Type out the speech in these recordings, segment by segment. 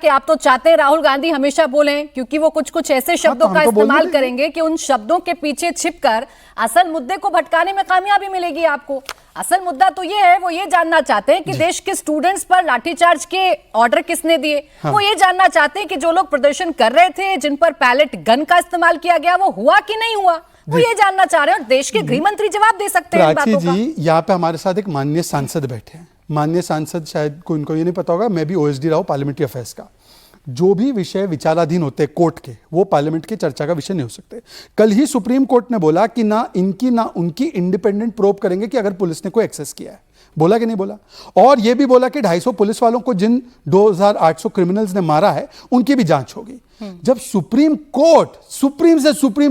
कि आप तो चाहते हैं राहुल गांधी हमेशा बोलें, क्योंकि वो कुछ कुछ ऐसे शब्दों का इस्तेमाल करेंगे कि उन शब्दों के पीछे छिपकर असल मुद्दे को भटकाने में कामयाबी मिलेगी आपको। असल मुद्दा तो ये है, वो ये जानना चाहते हैं कि देश के स्टूडेंट्स पर लाठीचार्ज के ऑर्डर किसने दिए। वो ये जानना चाहते हैं कि जो लोग प्रदर्शन कर रहे थे, जिन पर पैलेट गन का इस्तेमाल किया गया, वो हुआ कि नहीं हुआ, वो ये जानना चाह रहे हैं। और देश के गृह मंत्री जवाब दे सकते हैं इन बातों का। जी, यहाँ पे हमारे साथ एक माननीय सांसद बैठे हैं। माननीय सांसद, शायद को इनको ये नहीं पता होगा, मैं भी ओएसडी रहा हूं पार्लियामेंट्री अफेयर्स का। जो भी विषय विचाराधीन होते हैं कोर्ट के, वो पार्लियामेंट की चर्चा का विषय नहीं हो सकते। कल ही सुप्रीम कोर्ट ने बोला कि ना इनकी ना उनकी इंडिपेंडेंट प्रोब करेंगे कि अगर पुलिस ने कोई एक्सेस किया है। बोला कि नहीं बोला? और यह भी बोला कि 250 पुलिस वालों को जिन 2800 क्रिमिनल्स ने मारा है उनकी भी जांच होगी। जब सुप्रीम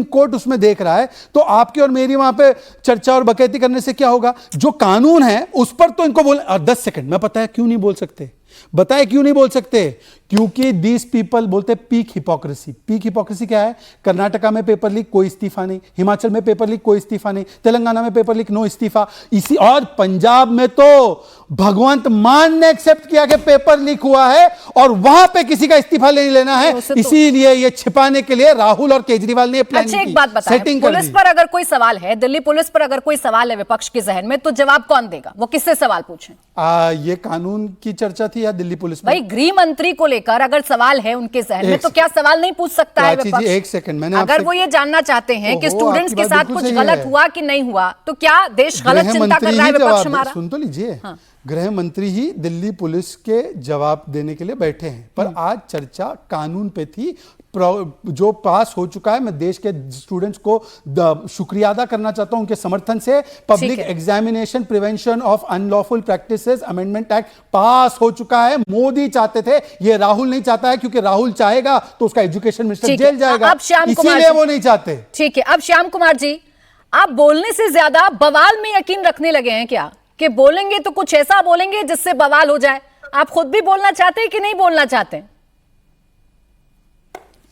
कोर्ट उसमें देख रहा है, तो आपकी और मेरी वहां पे चर्चा और बकैती करने से क्या होगा? जो कानून है उस पर तो इनको बोल 10 सेकंड में पता है क्यों नहीं बोल सकते? बताए क्यों नहीं बोल सकते? क्योंकि दीस पीपल बोलते पीक हिपोक्रेसी। पीक हिपोक्रेसी क्या है? कर्नाटका में पेपर लीक, कोई इस्तीफा नहीं। हिमाचल में पेपर लीक, कोई इस्तीफा नहीं। तेलंगाना में पेपर लीक, नो इस्तीफा। इसी और पंजाब में तो भगवंत मान ने एक्सेप्ट किया कि पेपर लीक हुआ है और वहां पे किसी का इस्तीफा नहीं लेना है। इसीलिए ये छिपाने के लिए राहुल और केजरीवाल ने प्लान की। एक बात बताएं, पुलिस पर अगर कोई सवाल है, दिल्ली पुलिस पर अगर कोई सवाल है विपक्ष के जहन में, तो जवाब कौन देगा? वो किससे सवाल पूछें? ये कानून की चर्चा थी या दिल्ली पुलिस? भाई, गृह मंत्री को लेकर अगर सवाल है उनके जहन में, तो क्या सवाल नहीं पूछ सकता है विपक्ष? एक सेकंड, मैंने अगर वो ये जानना चाहते हैं कि स्टूडेंट्स के साथ कुछ गलत हुआ कि नहीं हुआ, तो क्या देश गलत चिंता कर रहा है विपक्ष हमारा? सुन तो लीजिए। हाँ। गृह मंत्री ही दिल्ली पुलिस के जवाब देने के लिए बैठे हैं, पर आज चर्चा कानून पे थी जो पास हो चुका है। मैं देश के स्टूडेंट्स को शुक्रिया अदा करना चाहता हूं उनके समर्थन से। Public examination prevention of unlawful practices amendment act पास हो चुका है। मोदी चाहते थे, ये राहुल नहीं चाहता है, क्योंकि राहुल चाहेगा तो उसका एजुकेशन मिनिस्टर जेल जाएगा, इसीलिए वो नहीं चाहते। ठीक है, अब श्याम कुमार जी, आप बोलने से ज्यादा बवाल में यकीन रखने लगे हैं क्या? कि बोलेंगे तो कुछ ऐसा बोलेंगे जिससे बवाल हो जाए। आप खुद भी बोलना चाहते हैं कि नहीं बोलना चाहते?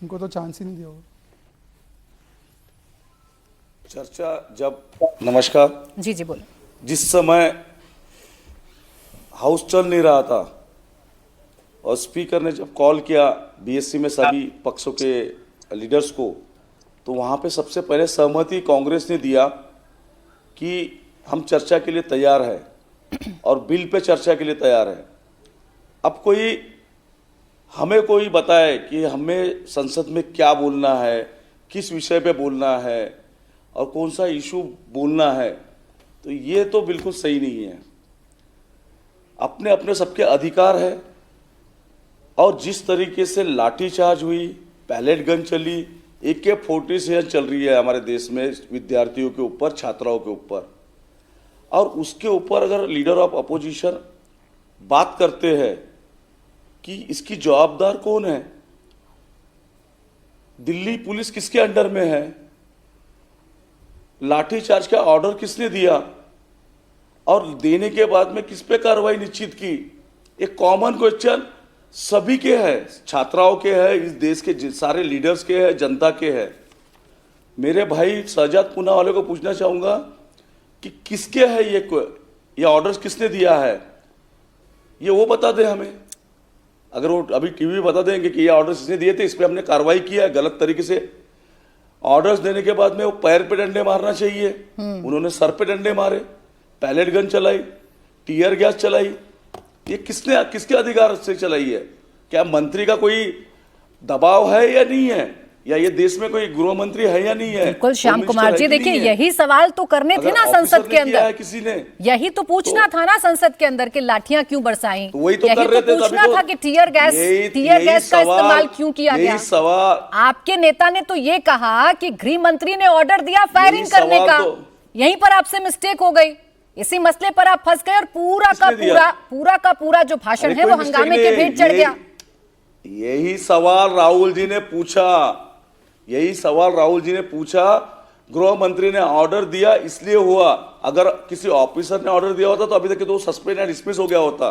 इनको तो चांस ही नहीं दिया। चर्चा जब, नमस्कार जी जी बोलो। जिस समय हाउस चल नहीं रहा था और स्पीकर ने जब कॉल किया बीएससी में सभी पक्षों के लीडर्स को, तो वहां पे सबसे पहले सहमति कांग्रेस ने दिया कि हम चर्चा के लिए तैयार है और बिल पे चर्चा के लिए तैयार है। अब हमें कोई बताए कि हमें संसद में क्या बोलना है, किस विषय पे बोलना है और कौन सा इशू बोलना है, तो ये तो बिल्कुल सही नहीं है। अपने अपने सबके अधिकार है। और जिस तरीके से लाठीचार्ज हुई, पैलेट गन चली, AK-47 चल रही है हमारे देश में विद्यार्थियों के ऊपर, छात्राओं के ऊपर, और उसके ऊपर अगर लीडर ऑफ अपोजिशन बात करते हैं कि इसकी जवाबदार कौन है, दिल्ली पुलिस किसके अंडर में है, लाठीचार्ज का ऑर्डर किसने दिया और देने के बाद में किस पे कार्रवाई निश्चित की, एक कॉमन क्वेश्चन सभी के है, छात्राओं के है, इस देश के सारे लीडर्स के है, जनता के है। मेरे भाई शहजाद पूना वाले को पूछना चाहूंगा कि किसके है ये ऑर्डर्स किसने दिया है, ये वो बता दे हमें। अगर वो अभी टीवी बता देंगे कि ये ऑर्डर्स किसने दिए थे, इस पे हमने कार्रवाई किया है गलत तरीके से, ऑर्डर्स देने के बाद में वो पैर पे डंडे मारना चाहिए, उन्होंने सर पे डंडे मारे, पैलेट गन चलाई, टीयर गैस चलाई, ये किसके अधिकार से चलाई है? क्या मंत्री का कोई दबाव है या नहीं है, या ये देश में कोई गृह मंत्री है या नहीं है? बिल्कुल श्याम कुमार जी, देखिए यही सवाल तो करने थे ना संसद के अंदर, किसी ने यही तो पूछना था ना संसद के अंदर कि लाठियां क्यों बरसाई, तो वही तो यही कर रहे तो थे, पूछना था कि टीयर गैस का इस्तेमाल क्यों किया गया। सवाल आपके नेता ने तो ये कहा कि गृह मंत्री ने ऑर्डर दिया फायरिंग करने का, यहीं पर आपसे मिस्टेक हो गई, इसी मसले पर आप फंस गए और पूरा का पूरा जो भाषण है वो हंगामे के भेंट चढ़ गया। यही सवाल राहुल जी ने पूछा, गृह मंत्री ने ऑर्डर दिया इसलिए हुआ, अगर किसी ऑफिसर ने ऑर्डर दिया होता तो अभी तक तो सस्पेंड एंड डिसमिस हो गया होता।